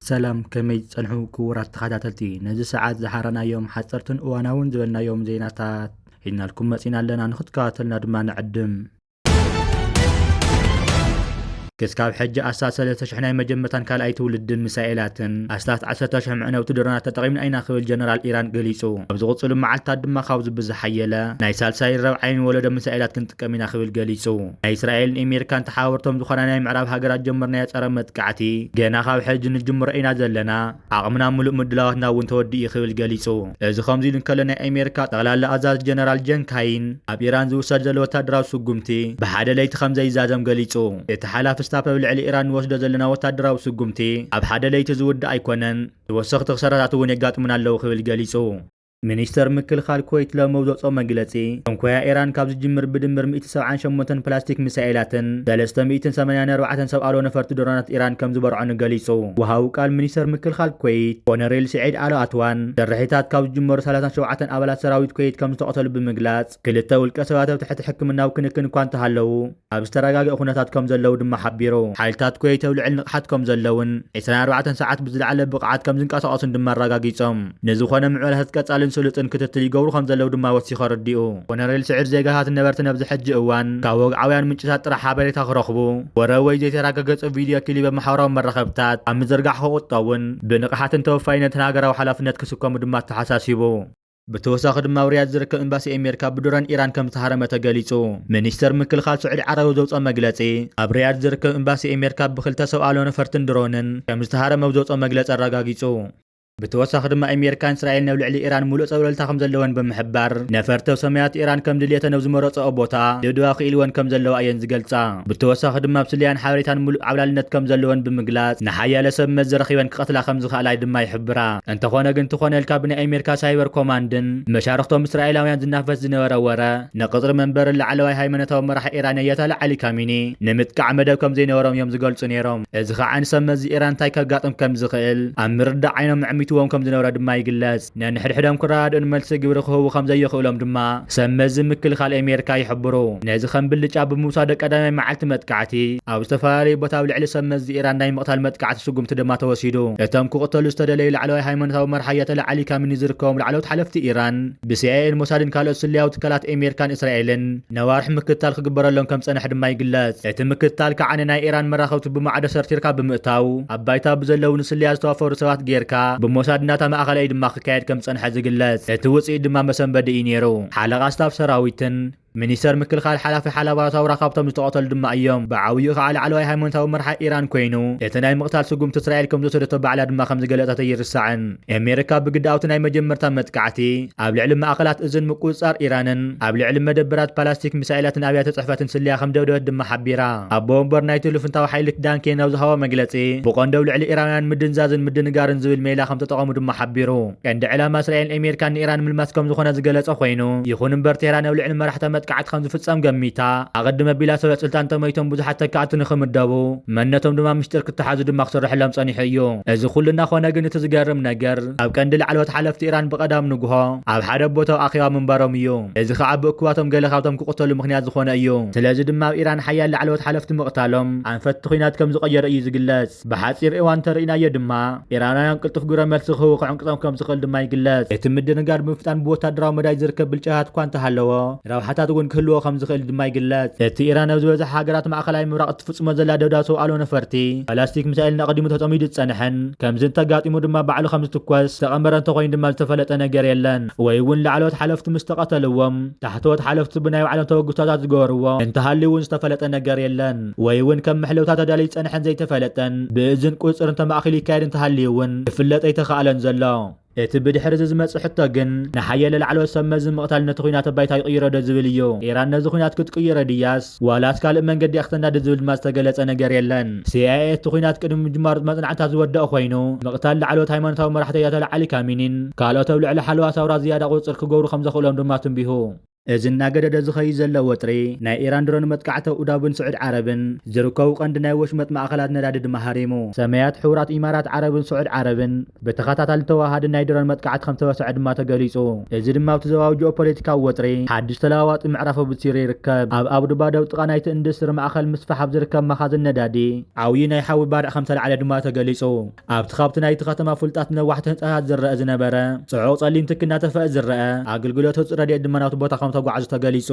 سلام كمي تصنحو كورات تخاتاتلتي نزي ساعات زحارنا يوم حصرتن اواناون زبلنا يوم زيناتات إن لكم مسينا لنا نخد كاتلنا دما نعدم كسكاب حجة أساسا لتشحناي مجمتان كالاي تولدن مسائلاتن أسلات عسرتا شمعنا وتدرنا تتقيمن أين خبل جنرال إيران قليسو أبزغط صلو معالتا دما خاوز بزحيلا ناي سالساي الروعين ولد مسائلات كنت كمينا خبل قليسو ناي إسرائيل أمريكان تحاورتهم دخانا ناي معراب هاقرات جمرنا يتأرمت كعتي جينا خاب حج نجمر أين زلنا عقمنا ملؤ مدلاوتنا وانتودي خبل قليسو إذا خامزي لنكالنا أمريكا تغلال لأزاز جنرال جن كاين أب إيران زو سجل وتدراو سقمتي بحادة ليت خمزي زازم قليسو يتحالاف استابا بالعلي إيران وسد زلنا وتدراو سقمتي أب حدا ليت زود أيكونن وسخت خسارات ونيقات من اللو خبل قليسو منيستر مكلخال كويت لموضوع مجلسي كويا إيران كابز جمر بدمر 178 بلاستيك مسائلاتن 384 سبعة نفرت درانات إيران كم زبر عن قليسو وهاو قال منيستر مكلخال كويت ونريل سعيد على أتوان درحيتات كابز جمر 37 أبلات سراويت كويت كم تقتل بمجلات كلتا والكسوات تحت حكمنا وكن كوان تهلو أبستراجع أخونات كم زلوا دم حبيرو حالتات كويت ولعلن حد كم زلون 24 ساعات بزل على بقعات كم زنقاس أصلا دم الرجاجيتهم نزوخنا معولها كتسأل سلطن كتتل يقولوا خمسة لو دما وسيخ رديو ونريل سعر زيجهات النبرت نبز حج اوان كاوغ عويان منشات راح حابري تخرخبو وروي جيت راققص فيديو كليب محاورة مرخبتات عم زرقع خو الطاون بنقحات توفاين تناقرا وحلافنات كسكم دما تحساسيبو بتوساخ دما وريات زرك امباسي امريكا بدوران ايران كم تحرمه تغليصو منيستر مكلخال سعود عربي زوص مغلصي ابريات زرك امباسي امريكا بخلته سوالو نفرتن درونن كم تحرمه زوص مغلص راغاغيصو بتوسخ دما أمريكان إسرائيل نولع إيران ملؤ صوللتا خم زلوان بمحبار نفرتو سميات إيران كم دليتا نوز مرص أبوتا لدواخ إلوان كم زلو أين زقلتا بتوسخ دما بسليان حاريتان ملؤ عبلالنت كم زلوان بمقلات نحايا لسب مزرخيوان كقتلا خمز خالاي دما يحبرا انتخونا قنتخونا الكابن أمريكا سايبر كوماندن مشارختهم إسرائيلاويان زنافس زنورا ورا نقطر منبر اللعلواي هايمنتهم مرح إيرانيتا لعلي كاميني نمتكع مدو كم زينورهم يوم زقلتو نيروم إذ عن سمز إيران تايكا قاطم كم زخيل أمردع عينهم عميتوهم كم زنورا دما يقلس نحدحدهم كراد الملس قبرخو خم زي يخولهم دما سمز مكل خال أمريكا يحبرو نازي خم بلجا بمصادق أدامي معلت متكعتي أو استفاري بطاو لعلي سمز إيران داي مقتال متكعت سقوم تدما توسيدو اتم كقتل استدلي لعلوي هايمنتاو مرحية لعلي كامل نزركم لعلو تحلفت إيران بسيئي المصادن كالو سلياو تكالات أمريكان إسرائيلن نوارح مكتال خقبر لهم كم سنة دما يقلس اتم مكتال كعننا إيران مراخوت بمعد سرتيركا بمقتاو أبايتا بزلو نسلياز توافر سوات جيركا بمصادناتا ما أخلي دما خكايد كم سنة زقلس اتوصي دما مسن بدئي نيرو حلقة ستاف سراويتن منيستر مكلخال حلافي حلبات ورقابتهم مستقتل دما ايام بعوي على علوي هايمنتاو مرحى ايران كوينو يتناي مقتال سقوم اسرائيل كم زوسدته بعلى دما خمس قلطات يرسعن امريكا بقداوتناي مجمرتا متقعتي ابل علم اقلات اذن مقصار ايرانن ابل علم مدبرات بلاستيك مسائلات ابيات صحفات سليا خم دودود دما حبيرا ابومبر نايتو لفنتاو حيلك دانكي ناو زهوا مغلصي بقون دول علي ايرانان مدنزازن مدنغارن زبل ميلا خم تطقمو دما حبيرو عند علامه اسرائيل امريكان ايران من ماسكم زخونه زغلص خوينو يخون برتيران اول علم مرحته متقعت خم زفصم قميتا اقدم بلا سبع سلطان تميتهم بزحت تكعت نخمدبو منتهم دما مشترك التحاز دما خسر حلم صنيحيو اذ كلنا خونا غن تزغرم نجر اب كندل علوت حلفت ايران بقدام نغو اب حدا بوتو اخيوا منبرم يو اذ خعب اكواتهم غلخاوتهم كقتلوا مخنيات زخونه يو سلاذ دما ايران حيال علوت حلفت مقتالهم انفت خينات كم زقير اي زغلاس بحصير ايوان ترينا يدما ايرانيان قلطف غرمل سخو قعنقطم كم زخل دما يغلاس اتمدن غار بمفتان بوتادراو مداي زركب بالجهات كوان تحلوا راوحتات غون كلو خم زخل دما يغلاس اتي ايران او زوز حاجرات ماخلاي مراق تفصم زلا دوداسو الو نفرتي بلاستيك مسائلنا قديمو تطميد تصنحن كم زين تغاطيمو دما بعلو خمس تكواس تقمرن تخوين دما التفلط نجر يلن ويون لعلوت حلفت مستقتلوم تحتوت حلفت بناي على توغستات زغورو انت هاليون استفلط نجر يلن ويون كم محلوتات دالي تصنحن زي تفلطن باذن قصر انت ماخلي كايد انت هاليون فلط يتخالن زلا اتبدي حرز زمص حتى جن نحيل العلو سمز مقتال نتخينات بايتا يقير دزبليو ايران نزخينات كتقير دياس ولات كال منقد يختنا دزبل ما استغلص نجر يلن سي تخينات قدم جمار مصنعتا زودو خوينو مقتال العلو هايمنتاو مرحتيات العلي كامينين قالو تولع الحلوا ثورة زياده قصر كغورو خمسه خلهم دماتم بيهو እዚ እናገደደ ዝኸይ ዘሎ ወጥሪ ናይ ኢራን ድሮን መጥቃዕቲ ኡዳብን ስዑድ ዓረብን ዝርከቡ ቀንዲ ናይ ወሽመጥ ማእኸላት ነዳዲ ድማ ሃሪሙ ሰማያት ሕቡራት ኢማራት ዓረብን ስዑድ ዓረብን ብተኸታታሊ ተዋሃዲ ናይ ድሮን መጥቃዕቲ ከም ተወስዐ ድማ ተገሊጹ እዚ ድማ ኣብቲ ዞባዊ ጂኦፖለቲካዊ ወጥሪ ሓድሽ ተለዋዋጢ ምዕራፍ ኣብሲሩ ይርከብ ኣብ ኣቡዱባ ደው ጥቓ ናይቲ ኢንዱስትሪ ማእኸል ምስፋሕ ኣብ ዝርከብ መኻዝን ነዳዲ ዓብዪ ናይ ሓዊ ባርዕ ከም ተለዓለ ድማ ተገሊጹ ኣብቲ ካብቲ ናይቲ ከተማ ፍሉጣት ነዋሕቲ ህንፃታት ዝረአ ዝነበረ ጽዑቕ ጸሊም ትኪ እናተፈአ ዝረአ ኣገልግሎት ህፁፅ ረድኤት ድማ ናብቲ ቦታ ከም ተጓዓዙ ተገሊጹ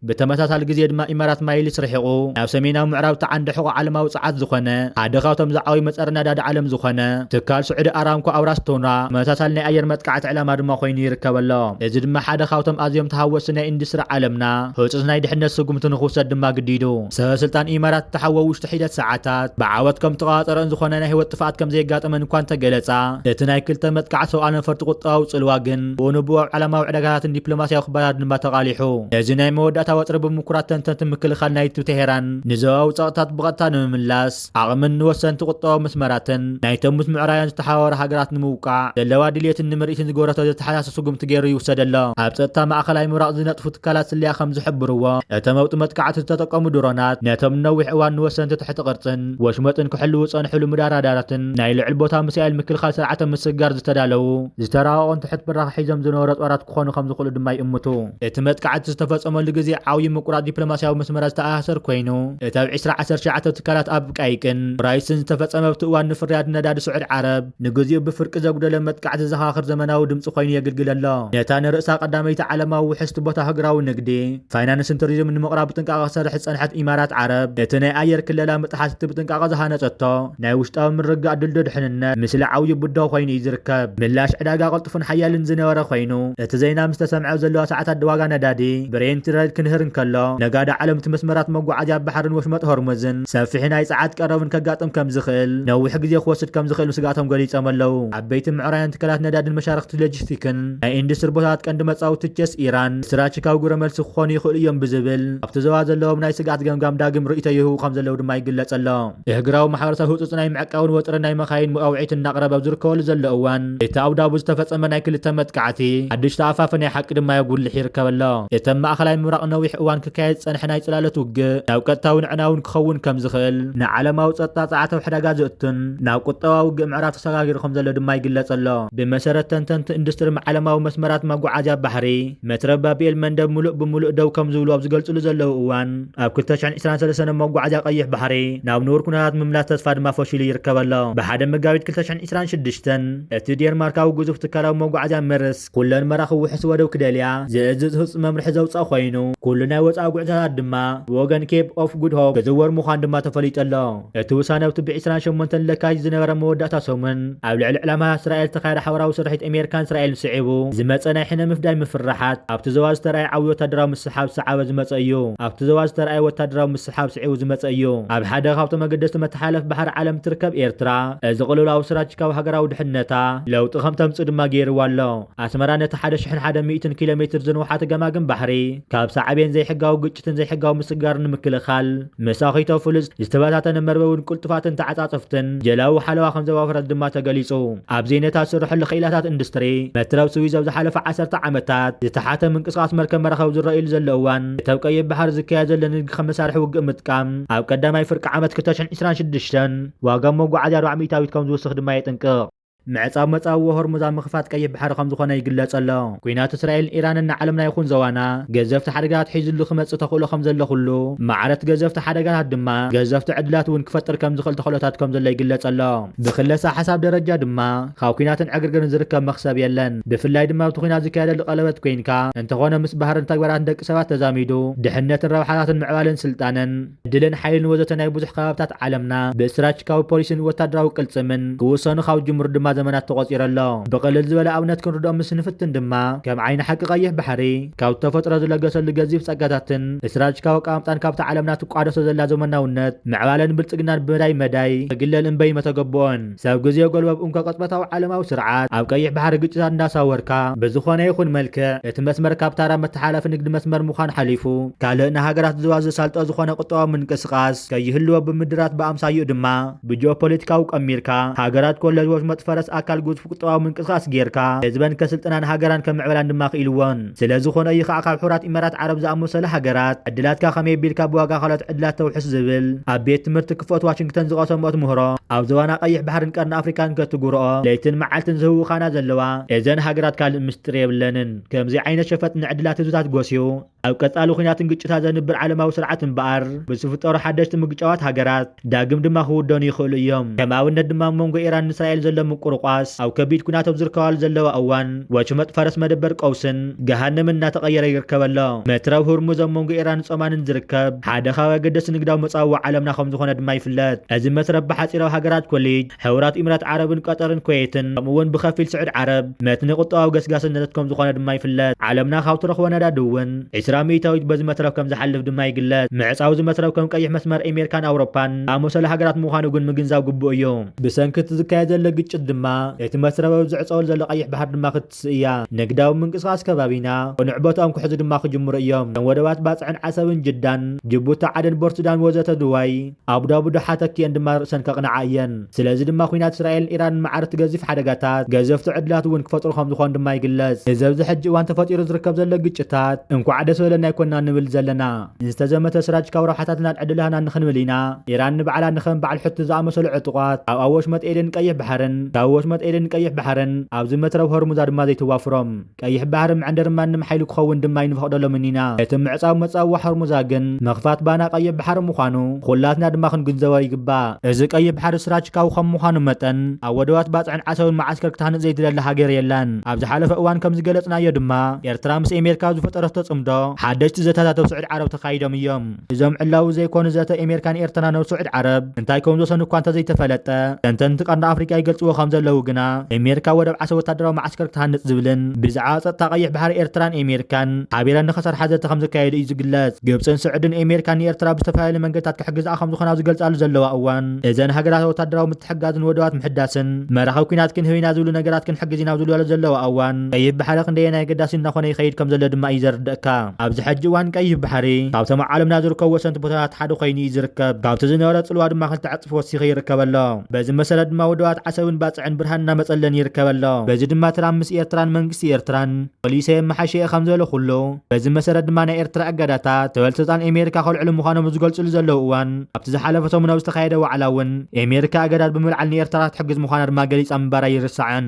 ብተመሳሳሊ ግዜ ድማ ኢማራት ማይልስ ርሒቑ ናብ ሰሜናዊ ምዕራብ ተዓንዲ ሕቖ ዓለማዊ ፀዓት ዝኾነ ሓደ ካብቶም ዝዓበዩ መፀረ ነዳዲ ዓለም ዝኾነ ትካል ስዑዲ ኣራምኮ ኣብ ራስ ቶና ተመሳሳሊ ናይ ኣየር መጥቃዕቲ ዕላማ ድማ ኮይኑ ይርከብ ኣሎ እዚ ድማ ሓደ ካብቶም ኣዝዮም ተሃወስቲ ናይ ኢንዱስትሪ ዓለምና ህፁፅ ናይ ድሕነት ስጉምቲ ንኽውሰድ ድማ ግዲዱ ሰበስልጣን ኢማራት ተሓወው ውሽጢ ሒደት ሰዓታት ብዓወት ከም ተቆፃፀረን ዝኾነ ናይ ህይወት ጥፍኣት ከም ዘየጋጠመን እንኳን ተገለጻ እቲ ናይ ክልተ መጥቃዕቲ ሰብኣዊ ነፈርቲ ቁጠባዊ ጽልዋ ግን ብኡንብዋዕ ዓለማዊ ዕዳጋታትን ዲፕሎማስያዊ ክባራት ድማ ተቃሊሑ እዚ ናይ መወዳእታ ወጥሪ ብምኩራት ተንተንቲ ምክልኻል ናይቲ ቴሄራን ንዞባዊ ፀቕጥታት ብቐጥታ ንምምላስ ዓቕምን ንወሰንቲ ቁጠባዊ መስመራትን ናይቶም ምስ ምዕራብያን ዝተሓባበሩ ሃገራት ንምውቃዕ ዘለዋ ድልየትን ንምርኢትን ዝገበረቶ ዘተሓሳሰ ስጉምቲ ገይሩ ይውሰድ ኣሎ ኣብ ፀጥታ ማእኸላይ ምብራቕ ዝነጥፉ ትካላት ስልያ ከም ዝሕብርዎ እቶም መውጢ መጥቃዕቲ ዝተጠቀሙ ድሮናት ነቶም ነዊሕ እዋን ንወሰንቲ ትሕቲ ቅርፅን ወሽመጥን ክሕልው ፀንሕሉ ምዳራዳራትን ናይ ልዕል ቦታ ሚሳኤል ምክልኻል ስርዓተ ምስጋር ዝተዳለዉ ዝተራቐቑን ትሕት ብራኽ ሒዞም ዝነበሩ ጦራት ክኾኑ ከም ዝኽእሉ ድማ ይእምቱ እቲ መጥቃዕቲ ዝተፈጸመሉ ግዜ ዓብዪ ምቁራት ዲፕሎማስያዊ መስመራት ዝተኣሳሰር ኮይኑ እቲ ኣብ 2019 ትካላት ኣብ ቃይቅን ራይስን ዝተፈጸመ ኣብቲ እዋን ንፍርያት ነዳዲ ስዑድ ዓረብ ንግዚኡ ብፍርቂ ዘጉደለ መጥቃዕቲ ዘኻኽር ዘመናዊ ድምፂ ኮይኑ የግልግል ኣሎ ነታ ንርእሳ ቀዳመይቲ ዓለማዊ ውሕስቲ ቦታ ሃገራዊ ንግዲ ፋይናንስን ቱሪዝምን ንምቕራብ ብጥንቃቐ ክሰርሕ ዝጸንሐት ኢማራት ዓረብ እቲ ናይ ኣየር ክለላ ምጥሓስቲ ብጥንቃቐ ዝሃነፀቶ ናይ ውሽጣዊ ምርጋእ ድልዶ ድሕንነት ምስሊ ዓብዪ ቡዳው ኮይኑ እዩ ዝርከብ ምላሽ ዕዳጋ ቅልጡፍን ሓያልን ዝነበረ ኮይኑ እቲ ዜና ምስ ተሰምዐ ዘለዋ ሰዓታት ዋጋ ነዳዲ ብሬንት ክንህር እንከሎ ነጋዳ ዓለም እቲ መስመራት መጓዓዝያ ባሕርን ወሽመጥ ሆርሙዝን ሰፊሕ ናይ ፀዓት ቀረብን ከጋጥም ከም ዝኽእል ነዊሕ ግዜ ክወስድ ከም ዝኽእል ስጋቶም ገሊፆም ኣለው ዓበይቲ ምዕራብያን ትካላት ነዳድን መሻርክቲ ሎጂስቲክን ናይ ኢንዱስትሪ ቦታታት ቀንዲ መጻውቲ ቸስ ኢራን ስትራቴጂካዊ ግብረ መልሲ ክኾኑ ይኽእሉ እዮም ብዝብል ኣብቲ ዞባ ዘለዎም ናይ ስጋት ገምጋም ዳግም ርእይቶ ይህቡ ከም ዘለው ድማ ይግለጽ ኣሎ እህግራዊ ማሕበረሰብ ህፁፅ ናይ ምዕቃውን ወጥሪ ናይ መኻይን መውዒት እናቕረበ ኣብ ዝርከበሉ ዘሎ እዋን እቲ ኣቡዳቡ ዝተፈጸመ ናይ ክልተ መጥቃዕቲ ሓድሽ ተኣፋፈ ናይ ሓቂ ድማ የጉልሕ ይርከብ ኣሎ እተን ማእኸላይ ምብራቕ ነዊሕ እዋን ክካየድ ፀንሐ ናይ ጽላሎት ውግእ ናብ ቀጥታውን ዕናውን ክኸውን ከም ዝኽእል ንዓለማዊ ፀጥታ ፀዓታዊ ዕዳጋ ዝእቱን ናብ ቁጠባዊ ውግእ ምዕራፍ ተሰጋጊሩ ከም ዘሎ ድማ ይግለጽ ኣሎ ብመሰረት ተንተንቲ ኢንዱስትሪ ዓለማዊ መስመራት መጓዓዝያ ባሕሪ መትረብ ባቢኤል መንደብ ሙሉእ ብምሉእ ደው ከም ዝብሉ ኣብ ዝገልጽሉ ዘለዉ እዋን ኣብ 2023 መጓዓዝያ ቀይሕ ባሕሪ ናብ ንቡር ኩነታት ምምላስ ተስፋ ድማ ፈሺሉ ይርከብ ኣሎ ብሓደ መጋቢት 2026 እቲ ዴንማርካዊ ግዙፍ ትካላዊ መጓዓዝያ መርስ ኩለን መራኺ ውሕስ ወደብ ክደልያ ዝእዝዝ ህፁፅ መምርሒ ዘውፅእ ኮይኑ ኩሉ ናይ ወፃኢ ጉዕዛታት ድማ ብወገን ኬፕ ኦፍ ጉድ ሆፕ ክዝወር ምዃን ድማ ተፈሊጡ ኣሎ እቲ ውሳነ ኣብቲ ብ28 ለካቲት ዝነበረ መወዳእታ ሰሙን ኣብ ልዕሊ ዕላማ እስራኤል ተኻየደ ሓበራዊ ስርሒት ኣሜሪካን እስራኤልን ስዒቡ ዝመፀ ናይ ሕነ ምፍዳይ ምፍራሓት ኣብቲ ዞባ ዝተረኣየ ዓብዪ ወታደራዊ ምስሓብ ሰዓበ ዝመፀ እዩ ኣብቲ ዞባ ዝተረኣየ ወታደራዊ ምስሓብ ስዒቡ ዝመፀ እዩ ኣብ ሓደ ካብቶም መገደስቲ መተሓላለፍ ባሕሪ ዓለም ትርከብ ኤርትራ እዚ ቅልውላዊ ስትራቴጂካዊ ሃገራዊ ድሕነታ ለውጢ ከም ተምፅእ ድማ ገይርዋ ኣሎ ኣስመራ ነቲ 1100 ኪሎ ሜትር ዝንውሓተ ገማግም ባሕሪ ካብ ሳዕቤን ዘይሕጋዊ ግጭትን ዘይሕጋዊ ምስጋር ንምክልኻል መሳኺቶ ፍሉስ ዝተበታተነ መርበውን ቁልጥፋትን ተዓፃፅፍትን ጀላዊ ሓለዋ ከም ዘዋፍረት ድማ ተገሊጹ ኣብ ዜነታ ዝስርሐሉ ክኢላታት ኢንዱስትሪ መትረብ ስዊዝ ኣብ ዝሓለፈ 10 ዓመታት ዝተሓተ ምንቅስቓስ መርከብ መራኸቢ ዝረአዩሉ ዘሎ እዋን እቲ ኣብ ቀይሕ ባሕሪ ዝካየድ ዘሎ ንግዲ ከም መሳርሒ ውግእ ምጥቃም ኣብ ቀዳማይ ፍርቂ ዓመት 2026 ዋጋ መጓዓዝያ 400 ከም ዝውስኽ ድማ የጥንቅቕ ምዕጻብ መጻዊ ሆርሙዝ ኣብ ምኽፋት ቀይሕ ባሕሪ ከም ዝኾነ ይግለጽ ኣሎ ኩናት እስራኤልን ኢራንን ንዓለምና ይኹን ዘዋና ገዘፍቲ ሓደጋታት ሒዙሉ ክመጽእ ተኽእሎ ከም ዘሎ ኩሉ ማዕረት ገዘፍቲ ሓደጋታት ድማ ገዘፍቲ ዕድላት እውን ክፈጥር ከም ዝኽእል ተኽእሎታት ከም ዘሎ ይግለጽ ኣሎ ብክለሳ ሓሳብ ደረጃ ድማ ካብ ኩናትን ዕግርግርን ዝርከብ መኽሰብ የለን ብፍላይ ድማ ኣብቲ ኩናት ዝካየደሉ ቀለበት ኮይንካ እንተኾነ ምስ ባህርን ተግባራትን ደቂ ሰባት ተዛሚዱ ድሕነትን ረብሓታትን ምዕባልን ስልጣንን ዕድልን ሓይልን ወዘተ ናይ ብዙሕ ከባብታት ዓለምና ብስትራቴጂካዊ ፖሊሲን ወታደራዊ ቅልጽምን ክውሰኑ ካብ ጅምሩ ድማ ዘመናት ተቆፂረ ኣሎ ብቀለል ዝበለ ኣብነት ክንርድኦም ምስ ንፍትን ድማ ከም ዓይኒ ሓቂ ቀይሕ ባሕሪ ካብ ተፈጥሮ ዝለገሰሉ ገዚፍ ፀጋታትን ስትራቴጂካዊ ቃምጣን ካብቲ ዓለምና ትቋደሶ ዘላ ዘመናውነት ምዕባለን ብልፅግናን መዳይ ክግለል እምበይ መተገቦን ሰብ ግዜ ጎልበብ እንኳ ቅጽበታዊ ዓለማዊ ስርዓት ኣብ ቀይሕ ባሕሪ ግጭታት እንዳሳወርካ ብዝኾነ ይኹን መልክዕ እቲ መስመር ካብ ታራ መተሓላለፊ ንግዲ መስመር ምዃን ሓሊፉ ካልእ ንሃገራት ዝዋዝ ዘሳልጦ ዝኾነ ቁጠባዊ ምንቅስቓስ ከይህልዎ ብምድራት ብኣምሳዩ ድማ ብጂኦፖለቲካዊ ቀሚርካ ሃገራት ኮለጅ ወሽመጥ ፈረስ ፈረስ ኣካል ግዙፍ ቁጠባዊ ምንቅስቃስ ጌርካ ህዝበን ከስልጥናን ሃገራን ከምዕበላን ድማ ክኢልዎን ስለዝኾነ እዩ ከዓ ካብ ሕቡራት ኢማራት ዓረብ ዝኣመሰለ ሃገራት ዕድላትካ ከመይ ቢልካ ብዋጋ ካልኦት ዕድላት ተውሕስ ዝብል ኣብ ቤት ትምህርቲ ክፈት ዋሽንግተን ዝቐሰምኦት ምህሮ ኣብ ዝባና ቀይሕ ባሕርን ቀርኒ ኣፍሪካን ከትጉርኦ ለይትን መዓልትን ዝህውኻና ዘለዋ እዘን ሃገራት ካልእ ምስጢር የብለንን ከምዚ ዓይነት ሸፈጥ ንዕድላት ህዝብታት ጎስዩ ኣብ ቀጻሊ ኩናትን ግጭታት ዘንብር ዓለማዊ ስርዓት እምበኣር ብዝፍጠሩ ሓደሽቲ ምግጫዋት ሃገራት ዳግም ድማ ክውደኑ ይኽእሉ እዮም ከም ኣብነት ድማ መንጎ ኢራን ንእስራኤል ዘሎ ምቁርቋስ ኣብ ከቢድ ኩናቶም ዝርከባሉ ዘለዋ እዋን ወሽመጥ ፈረስ መደበር ቀውስን ገሃነምን እናተቐየረ ይርከበሎ መትረብ ሁርሙዝ ኣብ መንጎ ኢራን ጾማንን ዝርከብ ሓደ ካብ ኣገደሲ ንግዳዊ መጻወዒ ዓለምና ከም ዝኾነ ድማ ይፍለጥ እዚ መትረብ ብሓፂራዊ ሃገራት ኮሌጅ ሕቡራት ኢሚራት ዓረብን ቀጠርን ኩዌትን ከምኡውን ብኸፊል ስዑድ ዓረብ መትኒ ቁጠባዊ ገስጋስነት ከም ዝኾነ ድማ ይፍለጥ ዓለምና ካብ ትረኽቦ ነዳዲ እውን 20 ሚእታዊት በዚ መትረብ ከም ዝሓልፍ ድማ ይግለጽ ምዕጻው እዚ መትረብ ከም ቀይሕ መስመር ኣሜሪካን ኣውሮፓን ኣመሰለ ሃገራት ምዃኑ ግን ምግንዛብ ግቡእ እዩ ብሰንኪ ዝካየድ ዘሎ ግጭት ድማ እቲ መትረብ ኣብ ዝዕፀወሉ ዘሎ ቀይሕ ባሕር ድማ ክትስእ እያ ንግዳዊ ምንቅስቃስ ከባቢና ንዕበቶም ክሕዙ ድማ ክጅምሩ እዮም ከም ወደባት ባፅዕን ዓሰብን ጅዳን ጅቡቲ ዓደን ቦርሱዳን ወዘተ ድዋይ ኣቡዳቢ ዶሓ ተኪአን ድማ ርእሰን ከቕንዓ እየን ስለዚ ድማ ኩናት እስራኤልን ኢራንን መዓርቲ ገዚፍ ሓደጋታት ገዘፍቲ ዕድላት እውን ክፈጥሩ ከም ዝኾኑ ድማ ይግለጽ እዚ ኣብዚ ሕጂ እዋን ተፈጢሩ ዝርከብ ዘሎ ግጭታት እንኳዕ ደስ በለና ይኮንና ንብል ዘለና ንዝተዘመተ ስራጅ ካብ ረብሓታትና ዕድልህና ንኽንብል ኢና ኢራን ንባዕላ ንኸም በዓል ሕቲ ዝኣመሰሉ ዕጡቋት ኣብ ኣወሽመጥ ኤደን ቀይሕ ባሕርን ካብ ወሽመጥ ኤደን ቀይሕ ባሕርን ኣብዚ መትረብ ሆርሙዛ ድማ ዘይተዋፍሮም ቀይሕ ባሕሪ ምዕንደር ማንም ሓይሉ ክኸውን ድማ ይንፈቅደሎምን ኢና እቲ ምዕፃብ መጻወዕ ሆርሙዛ ግን መኽፋት ባና ቀይሕ ባሕሪ ምዃኑ ኩላትና ድማ ክንግንዘቦ ይግባእ እዚ ቀይሕ ባሕሪ ስራጅ ካብ ከም ምዃኑ መጠን ኣብ ወደባት ባፅዕን ዓሰብን ማዓስከር ክትሃንፅ ዘይትደሊ ሃገር የላን ኣብ ዝሓለፈ እዋን ከም ዝገለጽናዮ ድማ ኤርትራ ምስ ኣሜሪካ ዝፈጠረቶ ጽምዶ ሓደሽቲ ዘታታት ኣብ ስዑድ ዓረብ ተኻይዶም እዮም እዞም ዕላዊ ዘይኮኑ ዘተ ኣሜሪካን ኤርትራን ኣብ ስዑድ ዓረብ እንታይ ከም ዝወሰኑ እኳ እንተዘይተፈለጠ ተንተንቲ ቀንዲ ኣፍሪካ ይገልጽዎ ከም ዘለዉ ግና ኣሜሪካ ወደብ ዓሰብ ወታደራዊ ማዓስከር ክትሃንፅ ዝብልን ብዛዕባ ፀጥታ ቀይሕ ባሕሪ ኤርትራን ኣሜሪካን ሓቢረን ንኸሰርሓ ዘተ ከም ዝካየዱ እዩ ዝግለጽ ግብፅን ስዑድን ኣሜሪካን ንኤርትራ ብዝተፈላለዩ መንገድታት ክሕግዝኣ ከም ዝኾና ዝገልጻሉ ዘለዋ እዋን እዘን ሃገራት ወታደራዊ ምትሕጋዝን ወደባት ምሕዳስን መራኸቢ ኩናት ክንህብና ዝብሉ ነገራት ክንሕግዝ ኢና ዝብልሉ ዘለዋ እዋን ቀይሕ ባሕሪ ክንደየናይ ኣገዳሲ እናኾነ ይኸይድ ከም ዘሎ ድማ እዩ ዘርድአካ ኣብዚ ሕጂ እዋን ቀይሕ ባሕሪ ካብቶም ዓለምና ዝርከቡ ወሰንቲ ቦታታት ሓደ ኮይኑ እዩ ዝርከብ ካብቲ ዝነበረ ጽልዋ ድማ ክልተ ዕፅፊ ወሲኺ ይርከበሎ በዚ መሰረት ድማ ወደባት ዓሰብን ባፅዕን ብርሃን እናመፀለን ይርከበሎ በዚ ድማ ትራምፕ ምስ ኤርትራን መንግስቲ ኤርትራን ፖሊስ የመሓሸየ ከም ዘሎ ኩሉ በዚ መሰረት ድማ ናይ ኤርትራ ኣጋዳታት ተበልቲ ስልጣን ኣሜሪካ ከልዕሉ ምዃኖም ዝገልጽሉ ዘለዉ እዋን ኣብቲ ዝሓለፈ ሰሙን ኣብ ዝተኻየደ ዋዕላ እውን ኣሜሪካ ኣገዳት ብምልዓል ንኤርትራ ትሕግዝ ምዃና ድማ ገሊፃ ምንባራ ይርስዓን